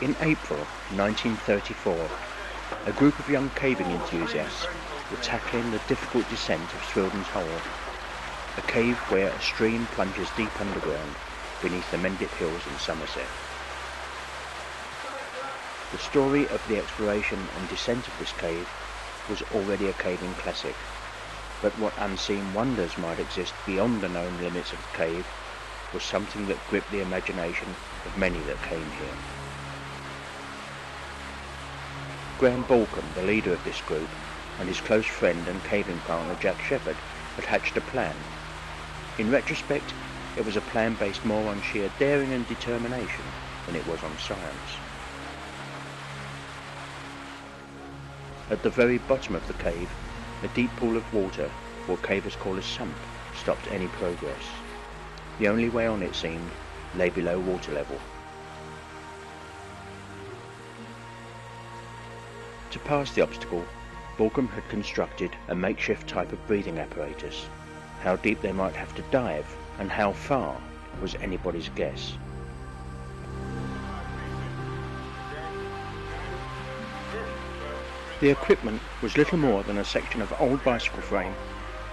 In April 1934, a group of young caving enthusiasts were tackling the difficult descent of Swilden's Hole, a cave where a stream plunges deep underground beneath the Mendip Hills in Somerset. The story of the exploration and descent of this cave was already a caving classic, but what unseen wonders might exist beyond the known limits of the cave was something that gripped the imagination of many that came here. Graham Balcombe, the leader of this group, and his close friend and caving partner Jack Shepherd had hatched a plan. In retrospect, it was a plan based more on sheer daring and determination than it was on science. At the very bottom of the cave, a deep pool of water, what cavers call a sump, stopped any progress. The only way on, it seemed, lay below water level. To pass the obstacle, Balcombe had constructed a makeshift type of breathing apparatus. How deep they might have to dive, and how far, was anybody's guess. The equipment was little more than a section of old bicycle frame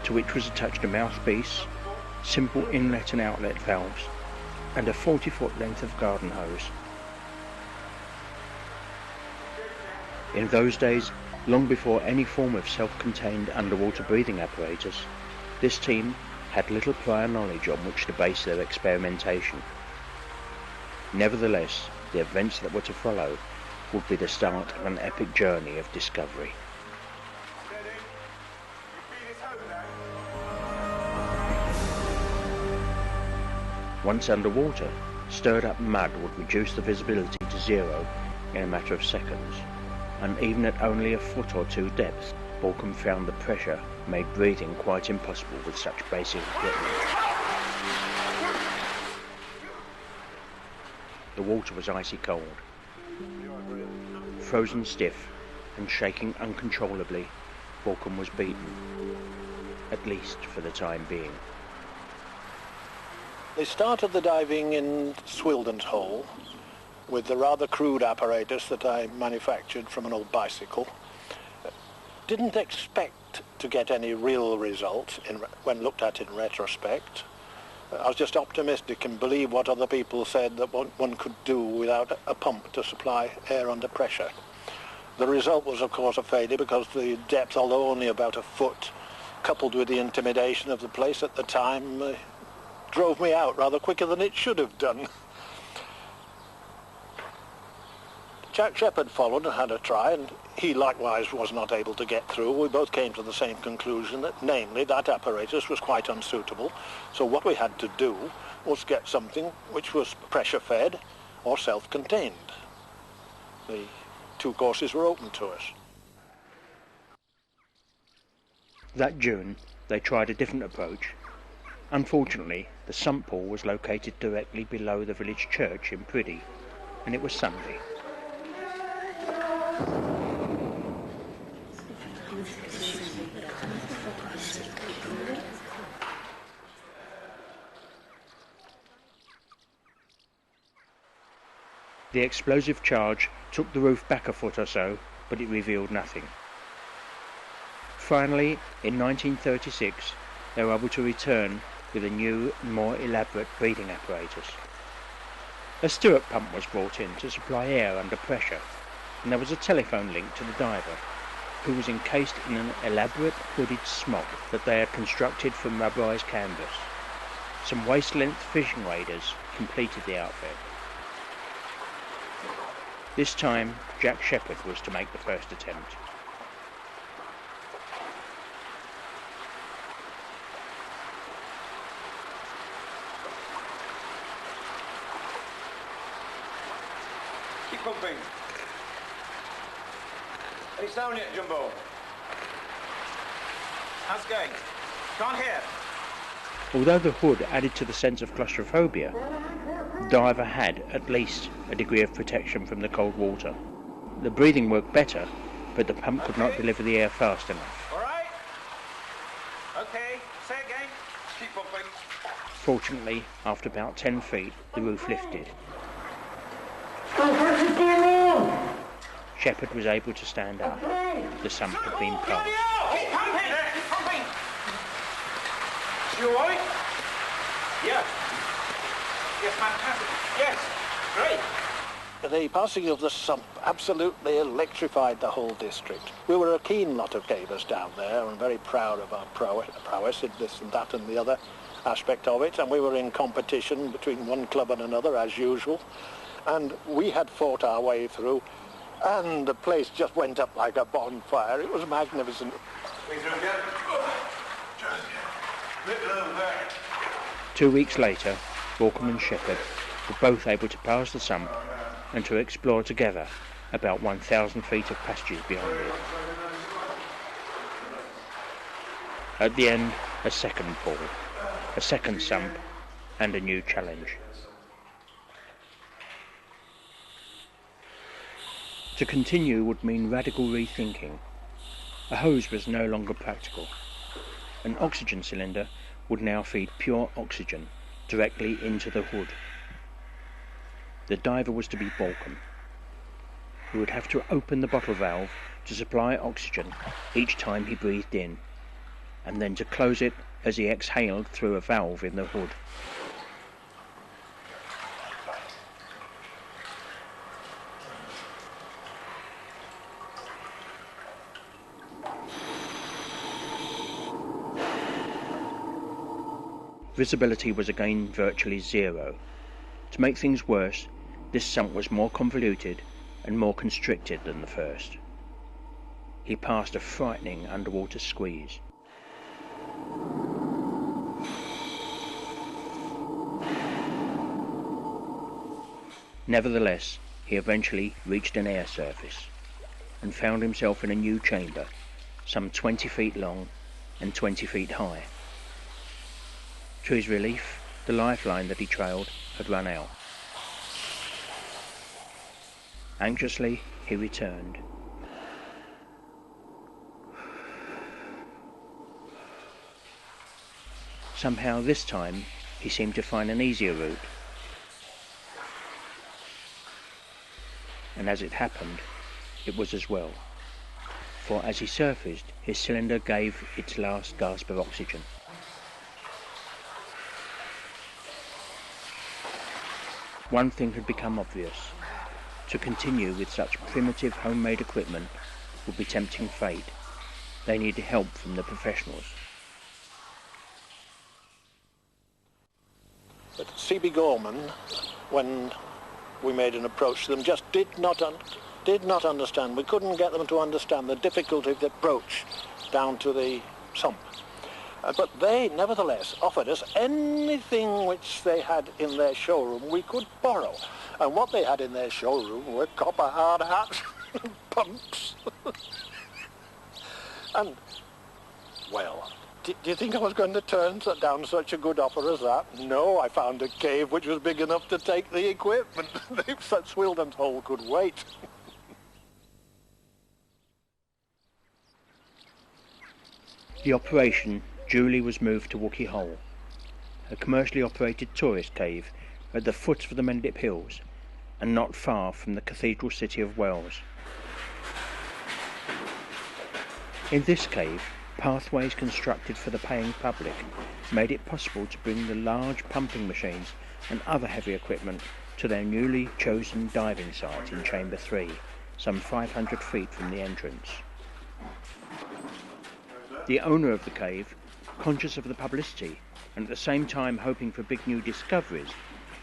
to which was attached a mouthpiece, simple inlet and outlet valves, and a 40-foot length of garden hose. In those days, long before any form of self-contained underwater breathing apparatus, this team had little prior knowledge on which to base their experimentation. Nevertheless, the events that were to follow would be the start of an epic journey of discovery. Once underwater, stirred up mud would reduce the visibility to zero in a matter of seconds, and even at only a foot or two depth, Balcombe found the pressure made breathing quite impossible with such basic equipment. The water was icy cold. Frozen stiff and shaking uncontrollably, Balcombe was beaten, at least for the time being. They started the diving in Swilden's Hole with the rather crude apparatus that I manufactured from an old bicycle. Didn't expect to get any real result when looked at in retrospect. I was just optimistic and believed what other people said that one could do without a pump to supply air under pressure. The result was, of course, a failure because the depth, although only about a foot, coupled with the intimidation of the place at the time, drove me out rather quicker than it should have done. Jack Shepherd followed and had a try, and he likewise was not able to get through. We both came to the same conclusion, that namely that apparatus was quite unsuitable. So what we had to do was get something which was pressure-fed or self-contained. The two courses were open to us. That June, they tried a different approach. Unfortunately, the sump pool was located directly below the village church in Priddy, and it was Sunday. The explosive charge took the roof back a foot or so, but it revealed nothing. Finally, in 1936, they were able to return with a new and more elaborate breathing apparatus. A stirrup pump was brought in to supply air under pressure, and there was a telephone link to the diver, who was encased in an elaborate hooded smock that they had constructed from rubberized canvas. Some waist-length fishing waders completed the outfit. This time, Jack Shepherd was to make the first attempt. Keep pumping. It's down yet, Jumbo. How's it going? Can't hear. Although the hood added to the sense of claustrophobia, the diver had, at least, a degree of protection from the cold water. The breathing worked better, but the pump could not deliver the air fast enough. All right. Okay, say it again. Keep pumping. Fortunately, after about 10 feet, the roof lifted. Don't hurt to steer me. Shepherd was able to stand up. The sump had been passed. Keep pumping! Keep pumping! You all right? Yeah. Yes, fantastic. Yes, great. The passing of the sump absolutely electrified the whole district. We were a keen lot of cavers down there and very proud of our prowess in this and that and the other aspect of it, and we were in competition between one club and another as usual, and we had fought our way through, and the place just went up like a bonfire. It was magnificent. 2 weeks later, Walkham and Shepherd were both able to pass the sump and to explore together about 1,000 feet of passages beyond it. At the end, a second pull, a second sump, and a new challenge. To continue would mean radical rethinking. A hose was no longer practical. An oxygen cylinder would now feed pure oxygen directly into the hood. The diver was to be Walkham. He would have to open the bottle valve to supply oxygen each time he breathed in, and then to close it as he exhaled through a valve in the hood. Visibility was again virtually zero. To make things worse, this sump was more convoluted and more constricted than the first. He passed a frightening underwater squeeze. Nevertheless, he eventually reached an air surface and found himself in a new chamber, some 20 feet long and 20 feet high. To his relief, the lifeline that he trailed had run out. Anxiously, he returned. Somehow this time, he seemed to find an easier route. And as it happened, it was as well. For as he surfaced, his cylinder gave its last gasp of oxygen. One thing had become obvious. To continue with such primitive homemade equipment would be tempting fate. They needed help from the professionals. But C.B. Gorman, when we made an approach to them, just did not understand. We couldn't get them to understand the difficulty of the approach down to the sump. But they, nevertheless, offered us anything which they had in their showroom we could borrow. And what they had in their showroom were copper hard hats and pumps. And, well, do you think I was going to turn down such a good offer as that? No, I found a cave which was big enough to take the equipment. Such Swildon's hole could wait. The operation duly was moved to Wookey Hole, a commercially operated tourist cave at the foot of the Mendip Hills and not far from the cathedral city of Wells. In this cave, pathways constructed for the paying public made it possible to bring the large pumping machines and other heavy equipment to their newly chosen diving site in Chamber 3, some 500 feet from the entrance. The owner of the cave, conscious of the publicity and at the same time hoping for big new discoveries,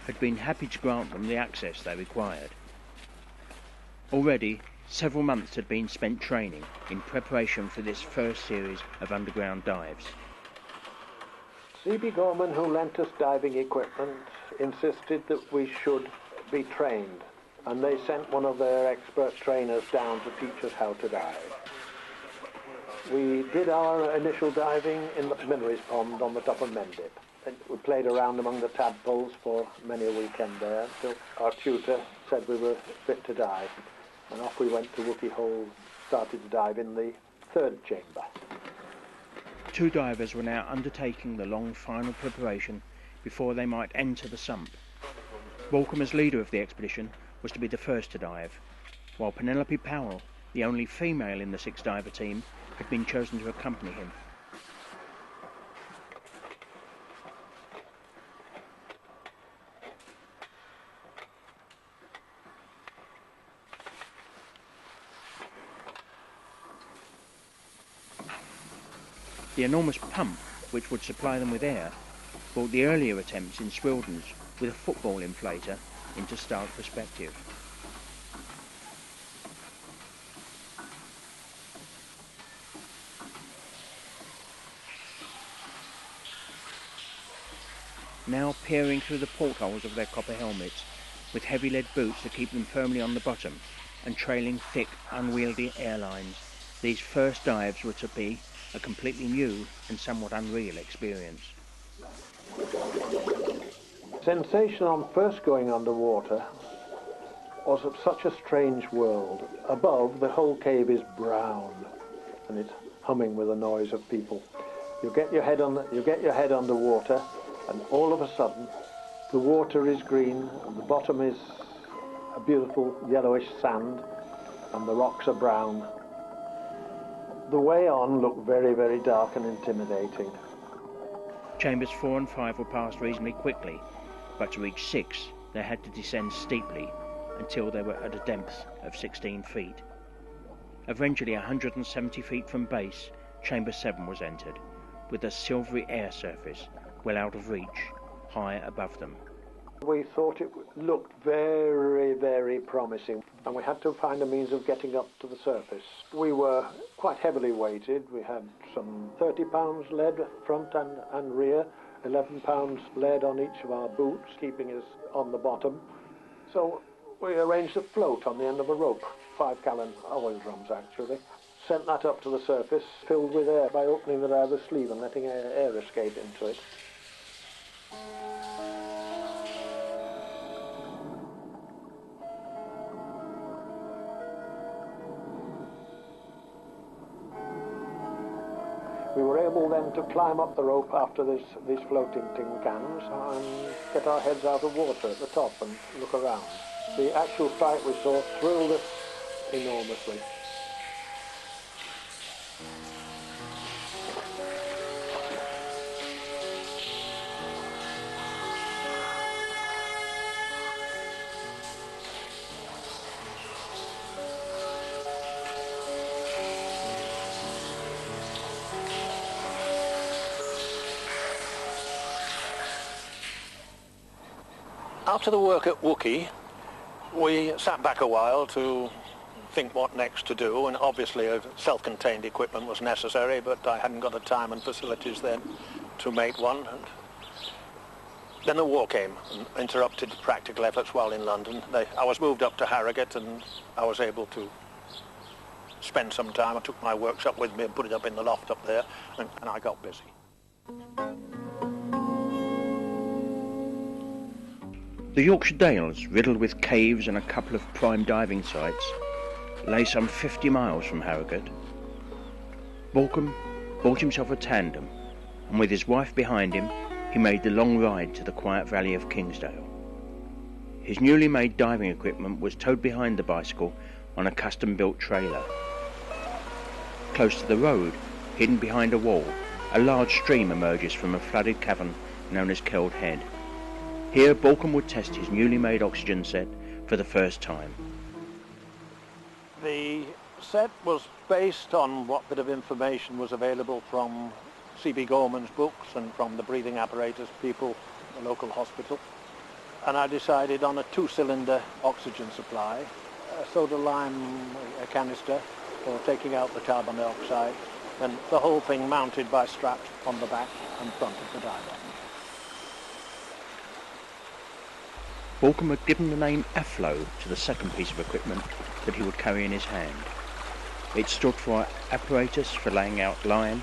had been happy to grant them the access they required. Already, several months had been spent training in preparation for this first series of underground dives. C.B. Gorman, who lent us diving equipment, insisted that we should be trained, and they sent one of their expert trainers down to teach us how to dive. We did our initial diving in the Millery's Pond on the top of Mendip. And we played around among the tadpoles for many a weekend there until our tutor said we were fit to dive. And off we went to Wookey Hole, started to dive in the third chamber. Two divers were now undertaking the long final preparation before they might enter the sump. Walkham, as leader of the expedition, was to be the first to dive. while Penelope Powell, the only female in the six-diver team, had been chosen to accompany him. The enormous pump, which would supply them with air, brought the earlier attempts in Swildens with a football inflator into stark perspective. Now peering through the portholes of their copper helmets, with heavy lead boots to keep them firmly on the bottom, and trailing thick, unwieldy airlines, these first dives were to be a completely new and somewhat unreal experience. Sensation on first going underwater was of such a strange world. Above, the whole cave is brown, and it's humming with the noise of people. You get your head underwater, and all of a sudden, the water is green, and the bottom is a beautiful yellowish sand, and the rocks are brown. The way on looked very, very dark and intimidating. Chambers 4 and 5 were passed reasonably quickly, but to reach 6 they had to descend steeply until they were at a depth of 16 feet. Eventually 170 feet from base, Chamber 7 was entered, with a silvery air surface well out of reach, high above them. We thought it looked very, very promising, and we had to find a means of getting up to the surface. We were quite heavily weighted. We had some 30 pounds lead front and rear, 11 pounds lead on each of our boots, keeping us on the bottom. So we arranged a float on the end of a rope, 5 gallon oil drums actually. Sent that up to the surface, filled with air by opening the driver's sleeve and letting air escape into it. We were able then to climb up the rope after these floating tin cans and get our heads out of water at the top and look around. The actual sight we saw thrilled us enormously. After the work at Wookey, we sat back a while to think what next to do, and obviously self-contained equipment was necessary, but I hadn't got the time and facilities then to make one. And then the war came and interrupted practical efforts while in London. I was moved up to Harrogate, and I was able to spend some time. I took my workshop with me and put it up in the loft up there, and I got busy. The Yorkshire Dales, riddled with caves and a couple of prime diving sites, lay some 50 miles from Harrogate. Balcombe bought himself a tandem, and with his wife behind him, he made the long ride to the quiet valley of Kingsdale. His newly made diving equipment was towed behind the bicycle on a custom-built trailer. Close to the road, hidden behind a wall, a large stream emerges from a flooded cavern known as Keld Head. Here, Balcombe would test his newly made oxygen set for the first time. The set was based on what bit of information was available from C.B. Gorman's books and from the breathing apparatus people at the local hospital. And I decided on a 2-cylinder oxygen supply, a soda lime canister for taking out the carbon dioxide, and the whole thing mounted by straps on the back and front of the diver. Balcombe had given the name Aflow to the second piece of equipment that he would carry in his hand. It stood for apparatus for laying out line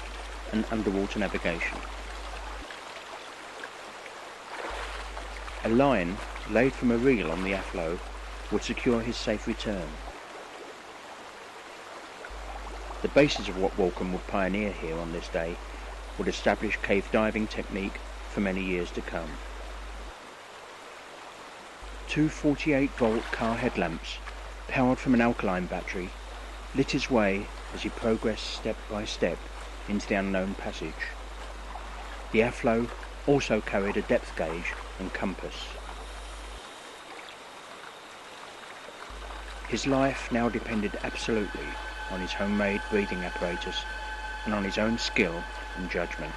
and underwater navigation. A line laid from a reel on the Aflow would secure his safe return. The basis of what Balcombe would pioneer here on this day would establish cave diving technique for many years to come. Two 48-volt car headlamps powered from an alkaline battery, lit his way as he progressed step by step into the unknown passage. The Aflo also carried a depth gauge and compass. His life now depended absolutely on his homemade breathing apparatus and on his own skill and judgment.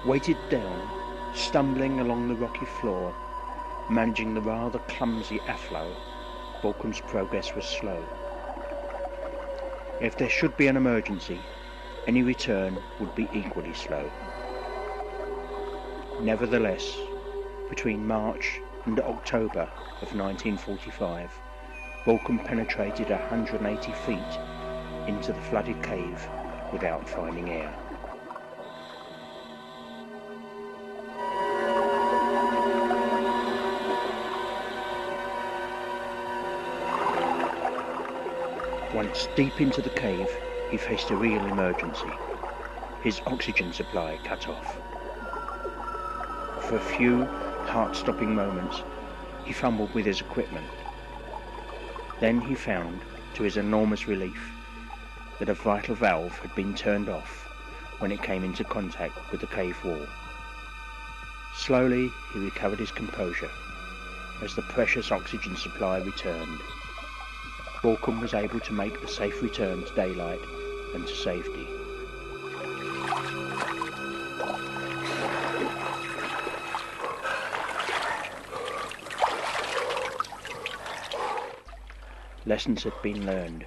Weighted down, stumbling along the rocky floor, managing the rather clumsy Aflo, Borkum's progress was slow. If there should be an emergency, any return would be equally slow. Nevertheless, between March and October of 1945, Borkum penetrated 180 feet into the flooded cave without finding air. Once deep into the cave, he faced a real emergency. His oxygen supply cut off. For a few heart-stopping moments, he fumbled with his equipment. Then he found, to his enormous relief, that a vital valve had been turned off when it came into contact with the cave wall. Slowly, he recovered his composure as the precious oxygen supply returned. Borkum was able to make a safe return to daylight and to safety. Lessons had been learned,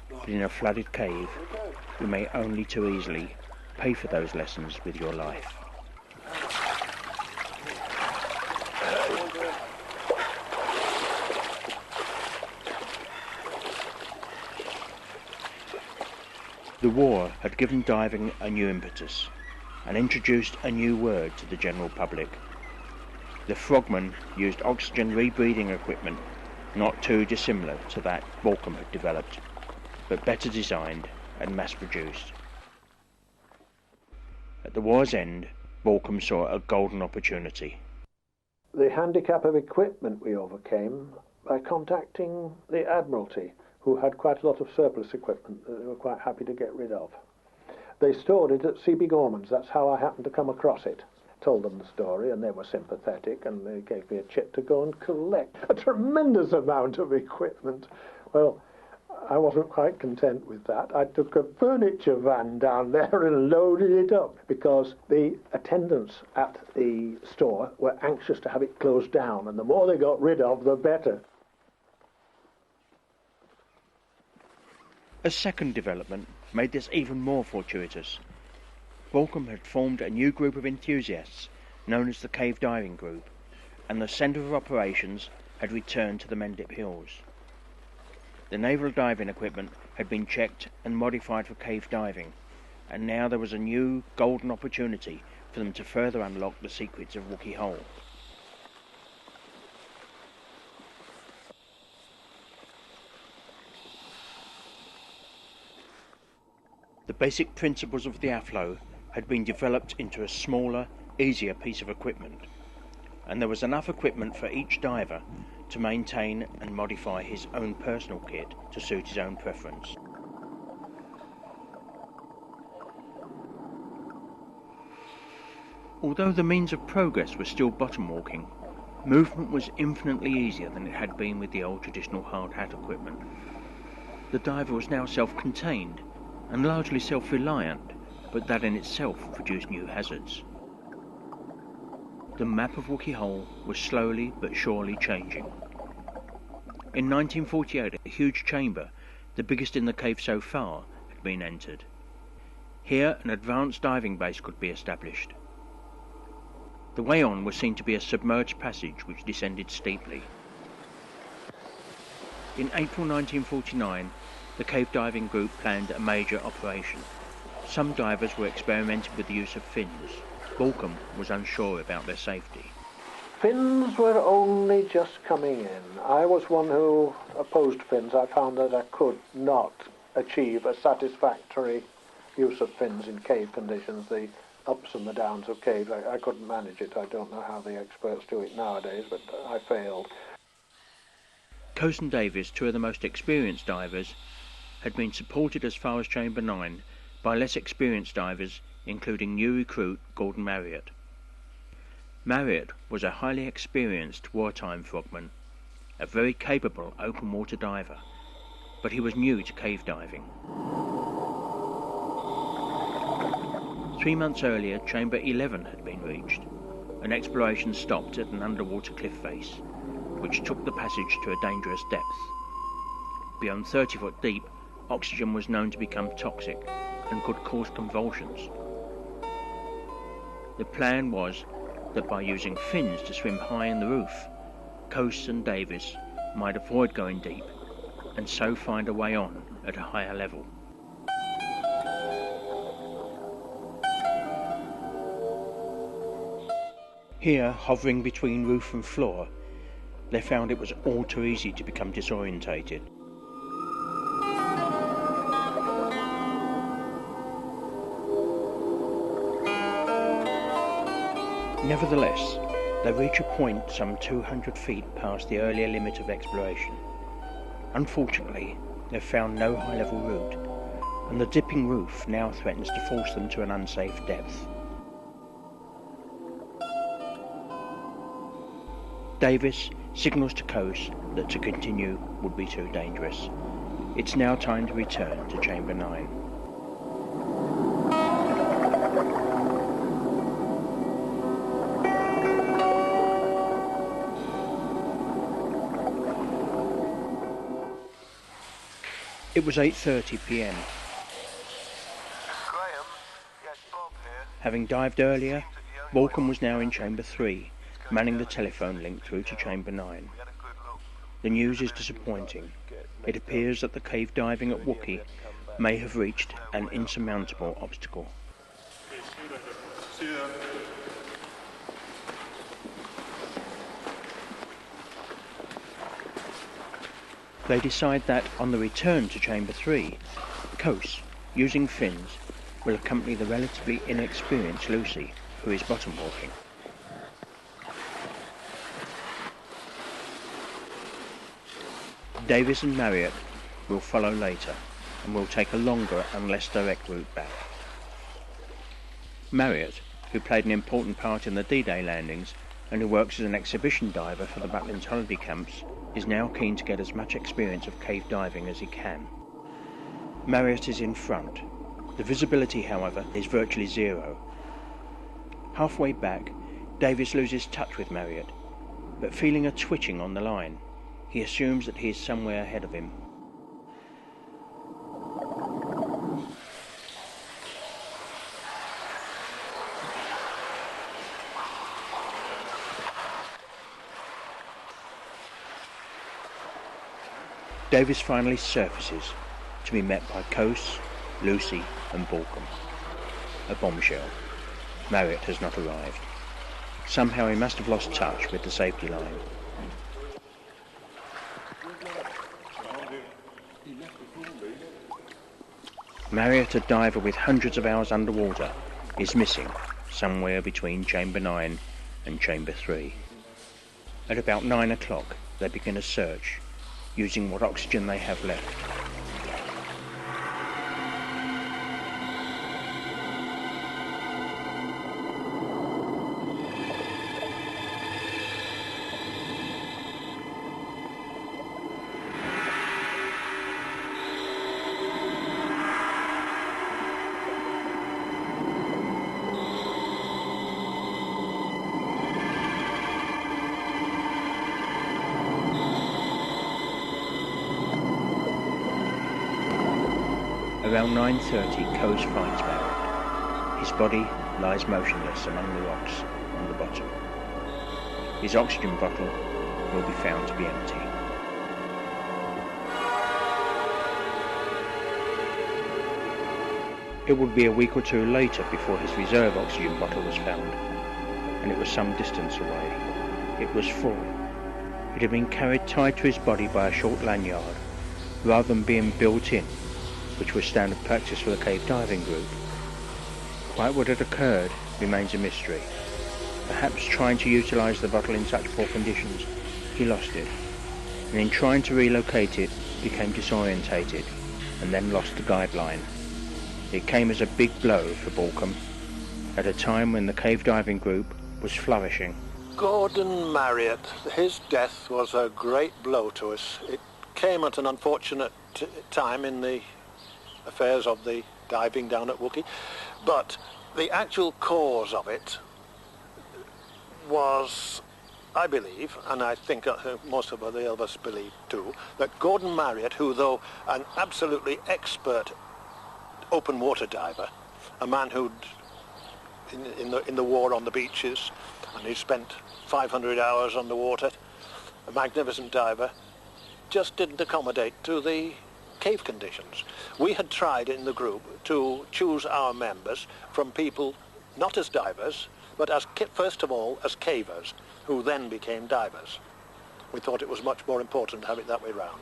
but in a flooded cave, you may only too easily pay for those lessons with your life. The war had given diving a new impetus and introduced a new word to the general public. The frogmen used oxygen rebreathing equipment not too dissimilar to that Borkum had developed, but better designed and mass-produced. At the war's end, Borkum saw a golden opportunity. The handicap of equipment we overcame by contacting the Admiralty, who had quite a lot of surplus equipment that they were quite happy to get rid of. They stored it at C.B. Gorman's. That's how I happened to come across it. Told them the story, and they were sympathetic, and they gave me a chit to go and collect a tremendous amount of equipment. Well, I wasn't quite content with that. I took a furniture van down there and loaded it up, because the attendants at the store were anxious to have it closed down, and the more they got rid of, the better. A second development made this even more fortuitous. Borkum had formed a new group of enthusiasts known as the Cave Diving Group, and the centre of operations had returned to the Mendip Hills. The naval diving equipment had been checked and modified for cave diving, and now there was a new golden opportunity for them to further unlock the secrets of Wookey Hole. The basic principles of the Aflo had been developed into a smaller, easier piece of equipment, and there was enough equipment for each diver to maintain and modify his own personal kit to suit his own preference. Although the means of progress was still bottom walking, movement was infinitely easier than it had been with the old traditional hard hat equipment. The diver was now self-contained and largely self-reliant, but that in itself produced new hazards. The map of Wookey Hole was slowly but surely changing. In 1948, a huge chamber, the biggest in the cave so far, had been entered. Here an advanced diving base could be established. The way on was seen to be a submerged passage which descended steeply. In April 1949, the cave diving group planned a major operation. Some divers were experimenting with the use of fins. Borkum was unsure about their safety. Fins were only just coming in. I was one who opposed fins. I found that I could not achieve a satisfactory use of fins in cave conditions. The ups and the downs of caves. I couldn't manage it. I don't know how the experts do it nowadays, but I failed. Coase and Davis, two of the most experienced divers, had been supported as far as Chamber 9 by less experienced divers, including new recruit Gordon Marriott. Marriott was a highly experienced wartime frogman, a very capable open water diver, but he was new to cave diving. 3 months earlier, Chamber 11 had been reached, and exploration stopped at an underwater cliff face, which took the passage to a dangerous depth. Beyond 30 foot deep, oxygen was known to become toxic and could cause convulsions. The plan was that by using fins to swim high in the roof, Coase and Davis might avoid going deep and so find a way on at a higher level. Here, hovering between roof and floor, they found it was all too easy to become disorientated. Nevertheless, they reach a point some 200 feet past the earlier limit of exploration. Unfortunately, they've found no high-level route, and the dipping roof now threatens to force them to an unsafe depth. Davis signals to Coase that to continue would be too dangerous. It's now time to return to Chamber 9. It was 8:30 p.m. Graham, yes, Bob here. Having dived earlier, Balcom was now in Chamber 3, manning the telephone link through to Chamber 9. The news is disappointing. It appears that the cave diving at Wookey may have reached an insurmountable obstacle. They decide that, on the return to Chamber 3, Coase, using fins, will accompany the relatively inexperienced Lucy, who is bottom walking. Davis and Marriott will follow later, and will take a longer and less direct route back. Marriott, who played an important part in the D-Day landings, and who works as an exhibition diver for the Butlins holiday camps, is now keen to get as much experience of cave diving as he can. Marriott is in front. The visibility, however, is virtually zero. Halfway back, Davis loses touch with Marriott, but feeling a twitching on the line, he assumes that he is somewhere ahead of him. Davis finally surfaces, to be met by Coase, Lucy and Balcom. A bombshell. Marriott has not arrived. Somehow he must have lost touch with the safety line. Marriott, a diver with hundreds of hours underwater, is missing somewhere between Chamber 9 and Chamber 3. At about 9 o'clock they begin a search, using what oxygen they have left. Around 9:30, Coase finds Marriott. His body lies motionless among the rocks on the bottom. His oxygen bottle will be found to be empty. It would be a week or two later before his reserve oxygen bottle was found, and it was some distance away. It was full. It had been carried tied to his body by a short lanyard, rather than being built in, which was standard practice for the cave diving group. Quite what had occurred remains a mystery. Perhaps trying to utilise the bottle in such poor conditions, he lost it, and in trying to relocate it, became disorientated, and then lost the guideline. It came as a big blow for Balcombe, at a time when the cave diving group was flourishing. Gordon Marriott, his death was a great blow to us. It came at an unfortunate time in the affairs of the diving down at Wookey, but the actual cause of it was, I believe, and I think most of the others believe too, that Gordon Marriott, who though an absolutely expert open water diver, a man who'd in the war on the beaches, and he spent 500 hours underwater, a magnificent diver, just didn't accommodate to the cave conditions. We had tried in the group to choose our members from people not as divers, but as first of all as cavers, who then became divers. We thought it was much more important to have it that way round.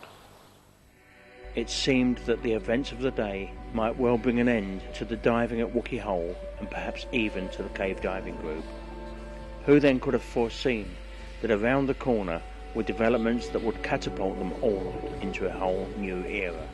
It seemed that the events of the day might well bring an end to the diving at Wookey Hole, and perhaps even to the cave diving group. Who then could have foreseen that around the corner were developments that would catapult them all into a whole new era?